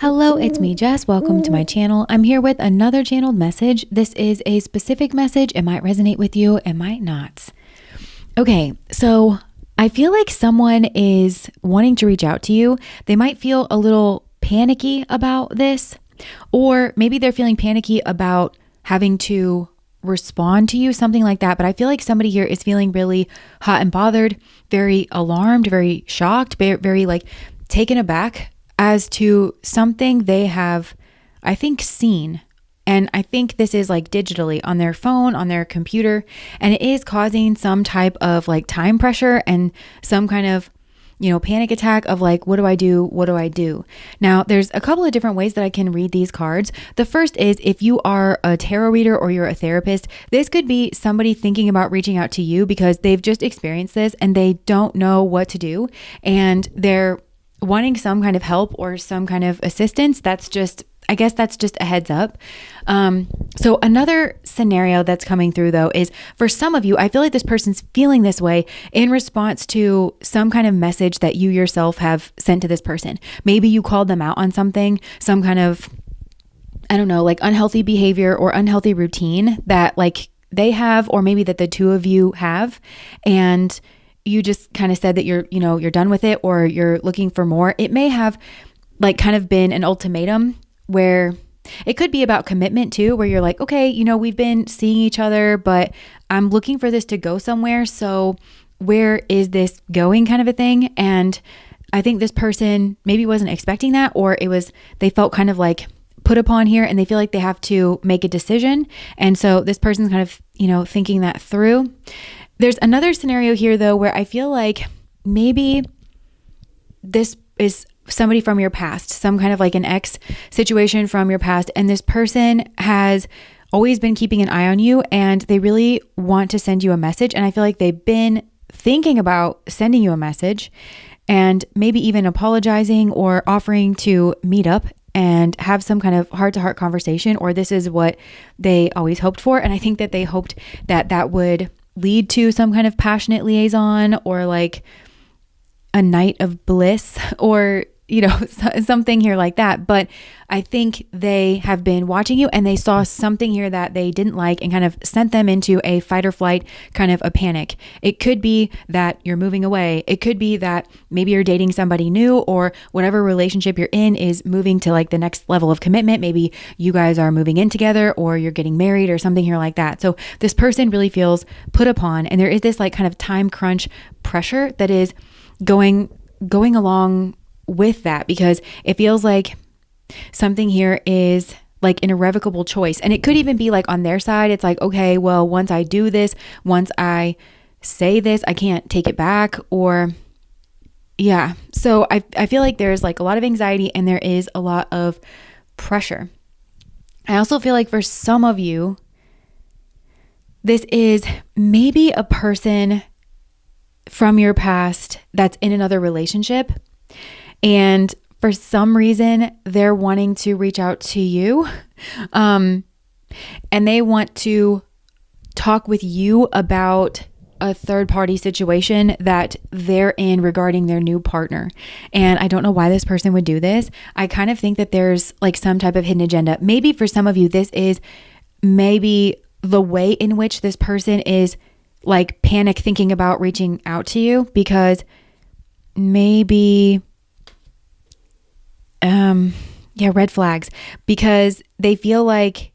Hello, it's me, Jess. Welcome to my channel. I'm here with another channeled message. This is a specific message. It might resonate with you, it might not. Okay, so I feel like someone is wanting to reach out to you. They might feel a little panicky about this, or maybe they're feeling panicky about having to respond to you, something like that. But I feel like somebody here is feeling really hot and bothered, very alarmed, very shocked, very like taken aback as to something they have, I think, seen. And I think this is like digitally on their phone, on their computer, and it is causing some type of like time pressure and some kind of, panic attack of like, what do I do? What do I do? Now, there's a couple of different ways that I can read these cards. The first is if you are a tarot reader or you're a therapist, this could be somebody thinking about reaching out to you because they've just experienced this and they don't know what to do. And they're wanting some kind of help or some kind of assistance. I guess that's just a heads up. So another scenario that's coming through though is for some of you, I feel like this person's feeling this way in response to some kind of message that you yourself have sent to this person. Maybe you called them out on something, some kind of, I don't know, like unhealthy behavior or unhealthy routine that like they have, or maybe that the two of you have. And you just kind of said that you're done with it or you're looking for more. It may have like kind of been an ultimatum where it could be about commitment too, where you're like, okay, we've been seeing each other, but I'm looking for this to go somewhere. So where is this going, kind of a thing? And I think this person maybe wasn't expecting that, or they felt kind of like put upon here and they feel like they have to make a decision. And so this person's kind of, thinking that through. There's another scenario here though, where I feel like maybe this is somebody from your past, some kind of like an ex situation from your past. And this person has always been keeping an eye on you and they really want to send you a message. And I feel like they've been thinking about sending you a message and maybe even apologizing or offering to meet up and have some kind of heart-to-heart conversation, or this is what they always hoped for. And I think that they hoped that that would lead to some kind of passionate liaison or like a night of bliss or, something here like that. But I think they have been watching you and they saw something here that they didn't like and kind of sent them into a fight or flight, kind of a panic. It could be that you're moving away. It could be that maybe you're dating somebody new, or whatever relationship you're in is moving to like the next level of commitment. Maybe you guys are moving in together or you're getting married or something here like that. So this person really feels put upon, and there is this like kind of time crunch pressure that is going along with that, because it feels like something here is like an irrevocable choice. And it could even be like on their side, it's like, okay, well, once I do this, once I say this, I can't take it back. Or yeah. So I feel like there's like a lot of anxiety and there is a lot of pressure. I also feel like for some of you, this is maybe a person from your past that's in another relationship. And for some reason, they're wanting to reach out to you. And they want to talk with you about a third party situation that they're in regarding their new partner. And I don't know why this person would do this. I kind of think that there's like some type of hidden agenda. Maybe for some of you, this is maybe the way in which this person is like panic thinking about reaching out to you, because maybe red flags, because they feel like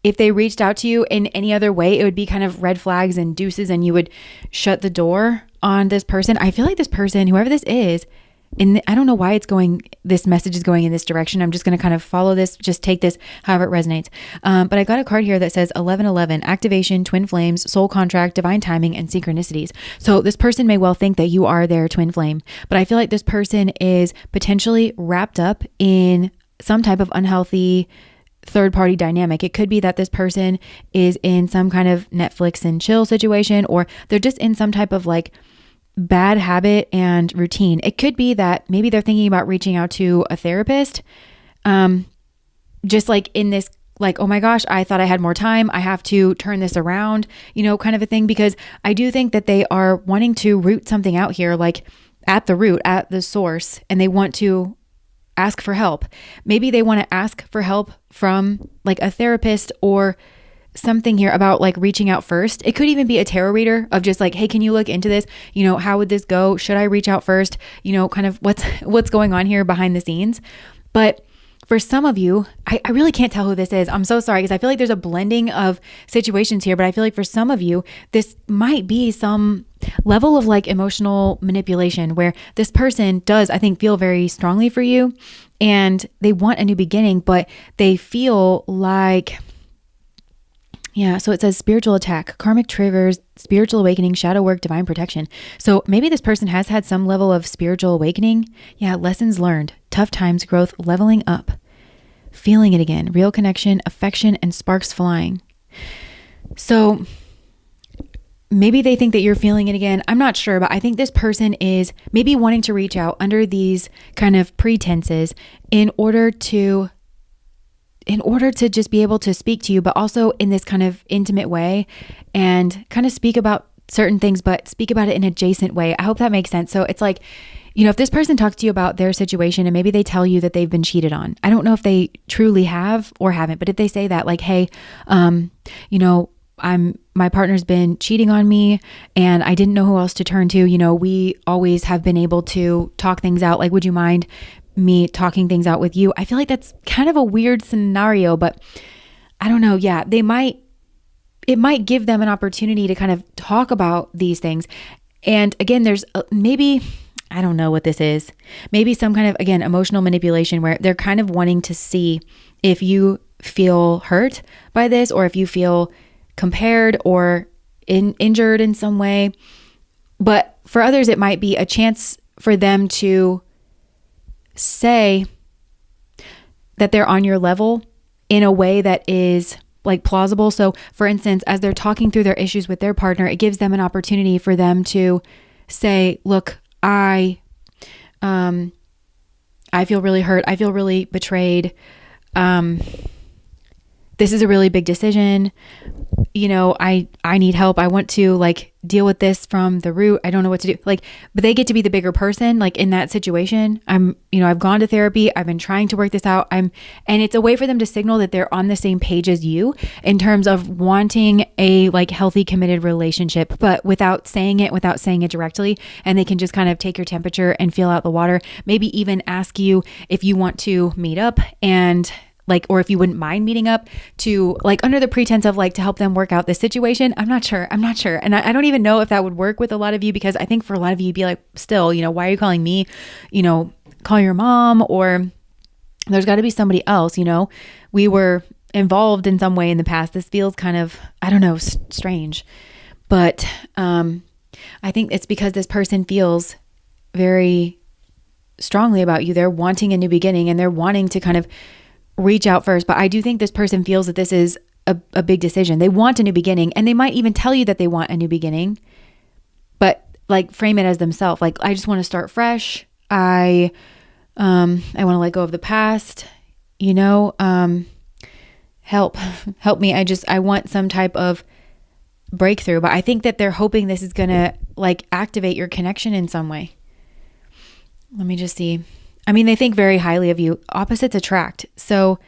if they reached out to you in any other way, it would be kind of red flags and deuces, and you would shut the door on this person. I feel like this person, whoever this is, and I don't know why this message is going in this direction. I'm just going to kind of follow this, just take this however it resonates. But I got a card here that says 1111, activation, twin flames, soul contract, divine timing, and synchronicities. So this person may well think that you are their twin flame, but I feel like this person is potentially wrapped up in some type of unhealthy third party dynamic. It could be that this person is in some kind of Netflix and chill situation, or they're just in some type of like bad habit and routine. It could be that maybe they're thinking about reaching out to a therapist, just like in this, like, oh my gosh, I thought I had more time, I have to turn this around, kind of a thing. Because I do think that they are wanting to root something out here, like at the root, at the source, and they want to ask for help. Maybe they want to ask for help from like a therapist or something here about like reaching out first. It could even be a tarot reader of just like, hey, can you look into this? How would this go? Should I reach out first? Kind of what's going on here behind the scenes. But for some of you, I really can't tell who this is. I'm so sorry because I feel like there's a blending of situations here, but I feel like for some of you, this might be some level of like emotional manipulation where this person does, I think, feel very strongly for you and they want a new beginning, but they feel like, yeah, so it says spiritual attack, karmic triggers, spiritual awakening, shadow work, divine protection. So maybe this person has had some level of spiritual awakening. Yeah, lessons learned, tough times, growth, leveling up, feeling it again, real connection, affection, and sparks flying. So maybe they think that you're feeling it again. I'm not sure, but I think this person is maybe wanting to reach out under these kind of pretenses in order to just be able to speak to you, but also in this kind of intimate way and kind of speak about certain things, but speak about it in an adjacent way. I hope that makes sense. So it's like, if this person talks to you about their situation and maybe they tell you that they've been cheated on, I don't know if they truly have or haven't, but if they say that like, hey, my partner's been cheating on me and I didn't know who else to turn to. We always have been able to talk things out. Like, would you mind me talking things out with you? I feel like that's kind of a weird scenario, but I don't know. Yeah, it might give them an opportunity to kind of talk about these things. And again, there's maybe, I don't know what this is. Maybe some kind of, again, emotional manipulation where they're kind of wanting to see if you feel hurt by this or if you feel compared or injured in some way. But for others, it might be a chance for them to say that they're on your level in a way that is like plausible. So for instance, as they're talking through their issues with their partner, it gives them an opportunity for them to say, look, I feel really hurt. I feel really betrayed. This is a really big decision. I need help. I want to like deal with this from the root. I don't know what to do. Like, but they get to be the bigger person. Like in that situation, I've gone to therapy. I've been trying to work this out. And it's a way for them to signal that they're on the same page as you in terms of wanting a like healthy, committed relationship, but without saying it directly. And they can just kind of take your temperature and feel out the water. Maybe even ask you if you want to meet up and like, or if you wouldn't mind meeting up to like under the pretense of like to help them work out this situation. I'm not sure. And I don't even know if that would work with a lot of you, because I think for a lot of you, you'd be like, still, why are you calling me? Call your mom, or there's got to be somebody else. We were involved in some way in the past. This feels kind of, I don't know, strange, but I think it's because this person feels very strongly about you. They're wanting a new beginning and they're wanting to kind of reach out first. But I do think this person feels that this is a big decision. They want a new beginning, and they might even tell you that they want a new beginning, but like frame it as themselves. Like, I just want to start fresh. I want to let go of the past, help me. I want some type of breakthrough, but I think that they're hoping this is going to like activate your connection in some way. Let me just see. They think very highly of you. Opposites attract. So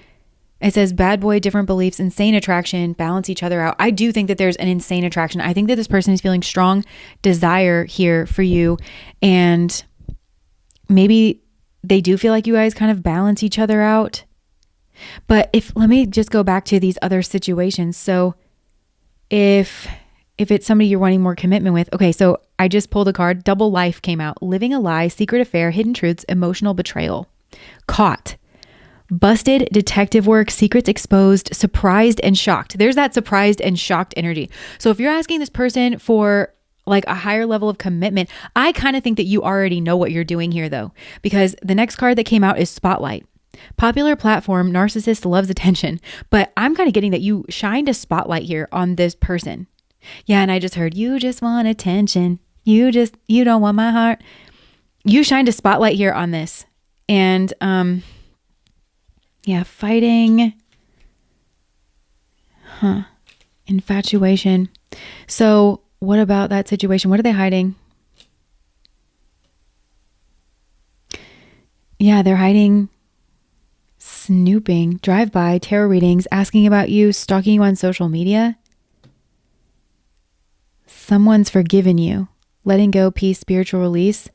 it says bad boy, different beliefs, insane attraction, balance each other out. I do think that there's an insane attraction. I think that this person is feeling strong desire here for you. And maybe they do feel like you guys kind of balance each other out. But let me just go back to these other situations. So if it's somebody you're wanting more commitment with. Okay, so I just pulled a card. Double life came out. Living a lie, secret affair, hidden truths, emotional betrayal. Caught. Busted, detective work, secrets exposed, surprised and shocked. There's that surprised and shocked energy. So if you're asking this person for like a higher level of commitment, I kind of think that you already know what you're doing here though, because the next card that came out is spotlight. Popular platform, narcissist loves attention, but I'm kind of getting that you shined a spotlight here on this person. Yeah, and I just heard, you just want attention. You don't want my heart. You shined a spotlight here on this. And fighting. Infatuation. So what about that situation? What are they hiding? Yeah, they're hiding Snooping, drive-by, tarot readings, asking about you, stalking you on social media. Someone's forgiven you. Letting go, peace, spiritual release.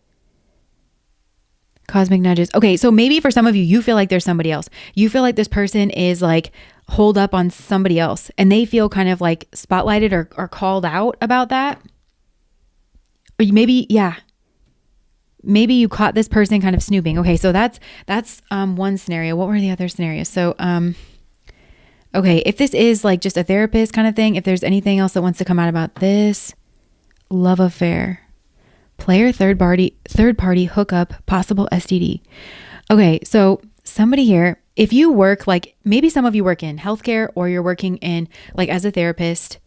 Cosmic nudges. Okay, so maybe for some of you, you feel like there's somebody else. You feel like this person is like holed up on somebody else and they feel kind of like spotlighted or called out about that. Or maybe, yeah. Maybe you caught this person kind of snooping. Okay, so that's one scenario. What were the other scenarios? So, okay, if this is like just a therapist kind of thing, if there's anything else that wants to come out about this, love affair, player, third party hookup, possible STD. Okay, so somebody here, if you work, like maybe some of you work in healthcare or you're working in like as a therapist,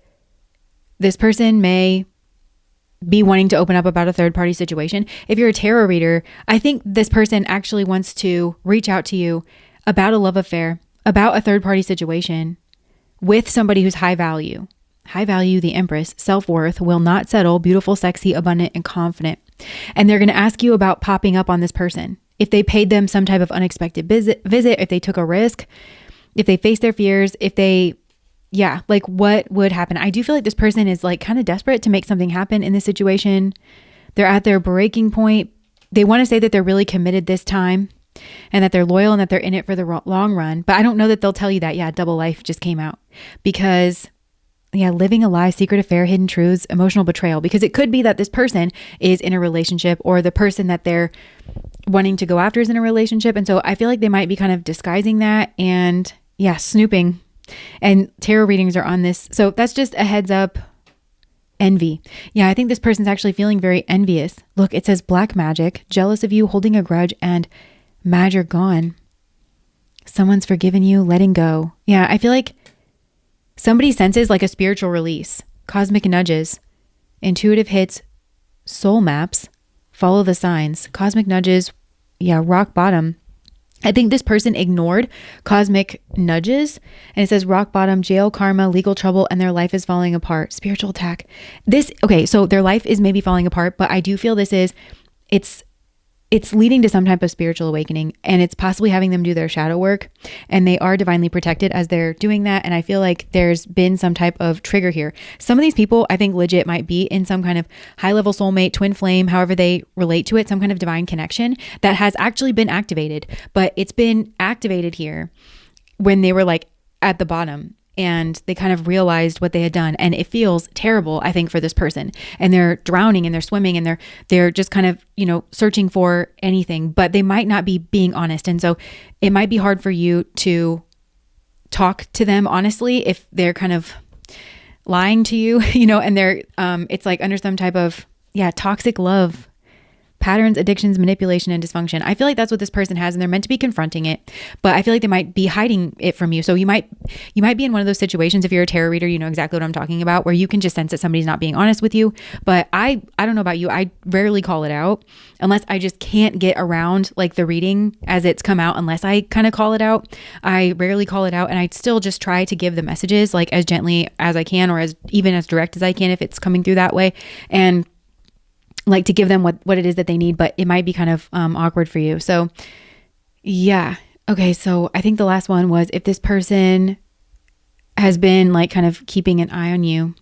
this person may be wanting to open up about a third party situation. If you're a tarot reader, I think this person actually wants to reach out to you about a love affair, about a third party situation with somebody who's high value. High value, the Empress, self-worth, will not settle, beautiful, sexy, abundant, and confident. And they're going to ask you about popping up on this person. If they paid them some type of unexpected visit, if they took a risk, if they faced their fears, if they like what would happen? I do feel like this person is like kind of desperate to make something happen in this situation. They're at their breaking point. They want to say that they're really committed this time and that they're loyal and that they're in it for the long run. But I don't know that they'll tell you that. Yeah, double life just came out because living a lie, secret affair, hidden truths, emotional betrayal, because it could be that this person is in a relationship or the person that they're wanting to go after is in a relationship. And so I feel like they might be kind of disguising that and snooping. And tarot readings are on this. So that's just a heads up. Envy. Yeah, I think this person's actually feeling very envious. Look, it says black magic, jealous of you, holding a grudge, and mad you're gone. Someone's forgiven you, letting go. Yeah, I feel like somebody senses like a spiritual release, cosmic nudges, intuitive hits, soul maps, follow the signs, cosmic nudges, rock bottom. I think this person ignored cosmic nudges and it says rock bottom, jail, karma, legal trouble, and their life is falling apart. Spiritual attack. So their life is maybe falling apart, but I do feel it's leading to some type of spiritual awakening and it's possibly having them do their shadow work and they are divinely protected as they're doing that. And I feel like there's been some type of trigger here. Some of these people I think legit might be in some kind of high level soulmate, twin flame, however they relate to it, some kind of divine connection that has actually been activated, but it's been activated here when they were like at the bottom. And they kind of realized what they had done. And it feels terrible, I think, for this person. And they're drowning and they're swimming and they're just kind of, searching for anything, but they might not be being honest. And so it might be hard for you to talk to them honestly if they're kind of lying to you, and they're, it's like under some type of, toxic love patterns, addictions, manipulation, and dysfunction. I feel like that's what this person has and they're meant to be confronting it, but I feel like they might be hiding it from you. So you might be in one of those situations, if you're a tarot reader, you know exactly what I'm talking about, where you can just sense that somebody's not being honest with you. But I don't know about you. I rarely call it out unless I just can't get around like the reading as it's come out, unless I kind of call it out. I rarely call it out and I still just try to give the messages like as gently as I can or even as direct as I can if it's coming through that way. And like to give them what it is that they need, but it might be kind of awkward for you. So okay. So I think the last one was if this person has been like kind of keeping an eye on you.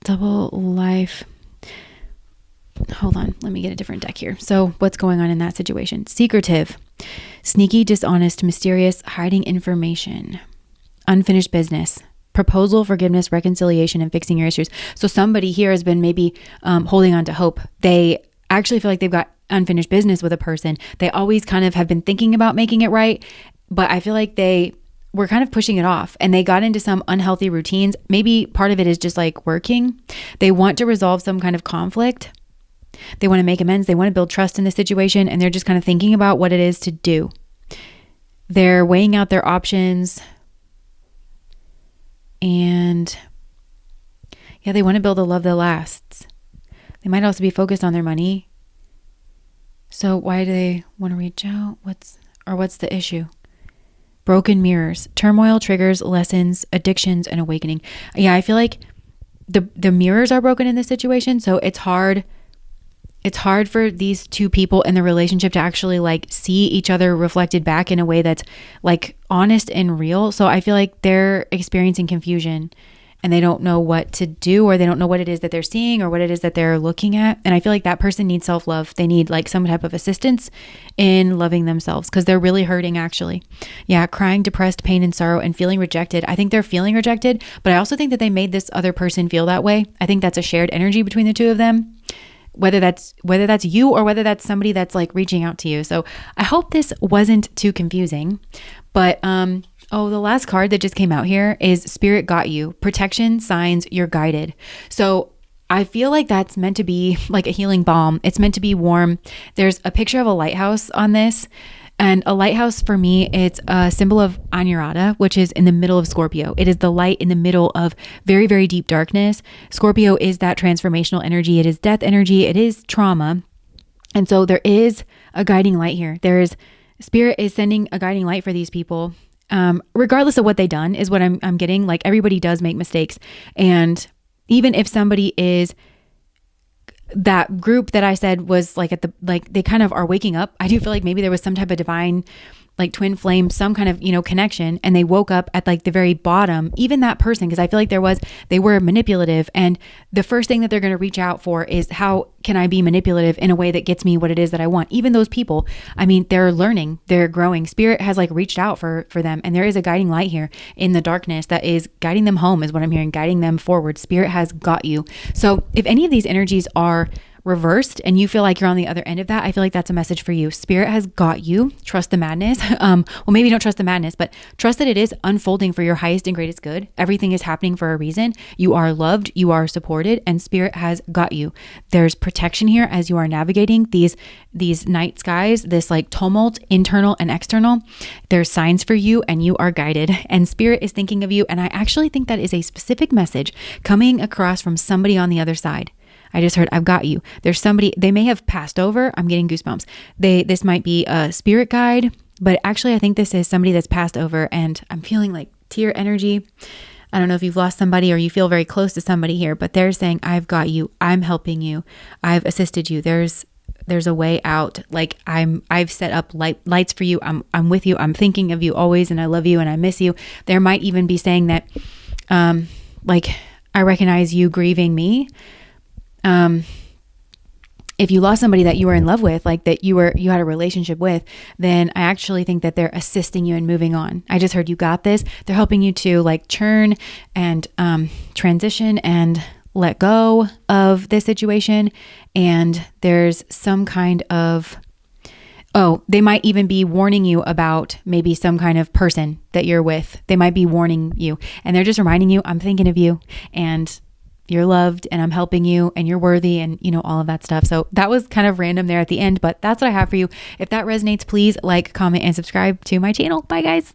Double life. Hold on. Let me get a different deck here. So what's going on in that situation? Secretive, sneaky, dishonest, mysterious, hiding information, unfinished business, proposal, forgiveness, reconciliation, and fixing your issues. So somebody here has been maybe holding on to hope. They actually feel like they've got unfinished business with a person. They always kind of have been thinking about making it right, but I feel like they were kind of pushing it off and they got into some unhealthy routines. Maybe part of it is just like working. They want to resolve some kind of conflict. They want to make amends. They want to build trust in the situation and they're just kind of thinking about what it is to do. They're weighing out their options. And they want to build a love that lasts. They might also be focused on their money. So why do they want to reach out? What's the issue? Broken mirrors, turmoil, triggers, lessons, addictions, and awakening. Yeah, I feel like the mirrors are broken in this situation. So it's hard it's hard for these two people in the relationship to actually like see each other reflected back in a way that's like honest and real. So I feel like they're experiencing confusion and they don't know what to do, or they don't know what it is that they're seeing or what it is that they're looking at. And I feel like that person needs self-love. They need like some type of assistance in loving themselves because they're really hurting actually. Yeah, crying, depressed, pain and sorrow and feeling rejected. I think they're feeling rejected, but I also think that they made this other person feel that way. I think that's a shared energy between the two of them. Whether that's you or whether that's somebody that's like reaching out to you. So I hope this wasn't too confusing, but the last card that just came out here is Spirit got you. Protection, signs, you're guided. So I feel like that's meant to be like a healing balm. It's meant to be warm. There's a picture of a lighthouse on this. And a lighthouse for me, it's a symbol of Anurata, which is in the middle of Scorpio. It is the light in the middle of very, very deep darkness. Scorpio is that transformational energy. It is death energy. It is trauma. And so there is a guiding light here. Spirit is sending a guiding light for these people. Regardless of what they've done is what I'm getting. Like everybody does make mistakes. And even if somebody is that group that I said was like they kind of are waking up. I do feel like maybe there was some type of divine, like twin flame, some kind of, connection. And they woke up at like the very bottom, even that person. Cause I feel like they were manipulative. And the first thing that they're going to reach out for is how can I be manipulative in a way that gets me what it is that I want? Even those people, I mean, they're learning, they're growing. Spirit has like reached out for them. And there is a guiding light here in the darkness that is guiding them home is what I'm hearing, guiding them forward. Spirit has got you. So if any of these energies are reversed and you feel like you're on the other end of that, I feel like that's a message for you. Spirit has got you. Trust the madness. Well, maybe don't trust the madness, but trust that it is unfolding for your highest and greatest good. Everything is happening for a reason. You are loved, you are supported, and Spirit has got you. There's protection here as you are navigating these night skies, this like tumult, internal and external. There's signs for you and you are guided, and Spirit is thinking of you. And I actually think that is a specific message coming across from somebody on the other side. I just heard, I've got you. There's somebody, they may have passed over. I'm getting goosebumps. This might be a spirit guide, but actually I think this is somebody that's passed over, and I'm feeling like tear energy. I don't know if you've lost somebody or you feel very close to somebody here, but they're saying, I've got you. I'm helping you. I've assisted you. There's a way out. Like I've set up lights for you. I'm with you. I'm thinking of you always, and I love you and I miss you. There might even be saying that, like, I recognize you grieving me. If you lost somebody that you were in love with, like that you had a relationship with, then I actually think that they're assisting you in moving on. I just heard you got this. They're helping you to like churn and transition and let go of this situation. And there's some kind of, they might even be warning you about maybe some kind of person that you're with. They might be warning you, and they're just reminding you, I'm thinking of you and you're loved and I'm helping you and you're worthy and all of that stuff. So that was kind of random there at the end, but that's what I have for you. If that resonates, please like, comment, and subscribe to my channel. Bye guys.